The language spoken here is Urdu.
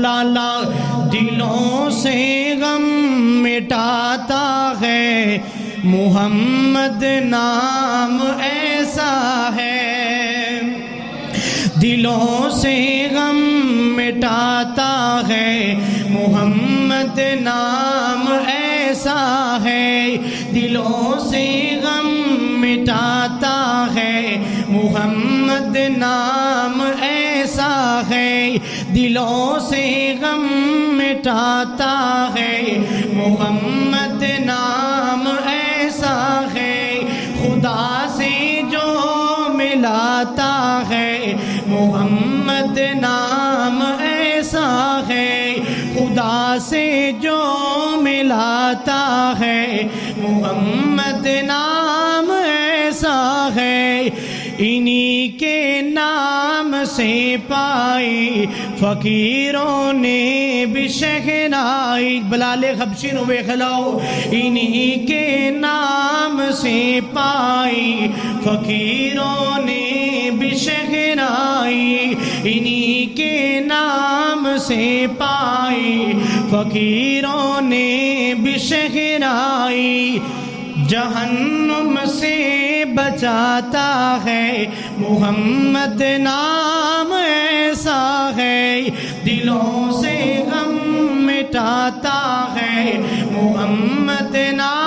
مولانا دلوں سے غم مٹاتا ہے، محمد نام ایسا ہے، دلوں سے غم مٹاتا ہے، محمد نام ایسا ہے، دلوں سے غم مٹاتا ہے، محمد نام ایسا ہے، دلوں سے غم مٹاتا ہے، محمد نام ایسا ہے، خدا سے جو ملاتا ہے، محمد نام ایسا ہے، خدا سے جو ملاتا ہے، محمد نام ایسا ہے، انہی کے نام سے پائی فقیروں نے بھی شہنائی، بلال حبشی نو ویکھلاؤ، انہی کے نام سے پائی فقیروں نے بھی شہنائی، انہی کے نام سے پائی فقیروں نے بھی شہنائی، جہنم سے بچاتا ہے، محمد نام ایسا ہے، دلوں سے غم مٹاتا ہے، محمد نام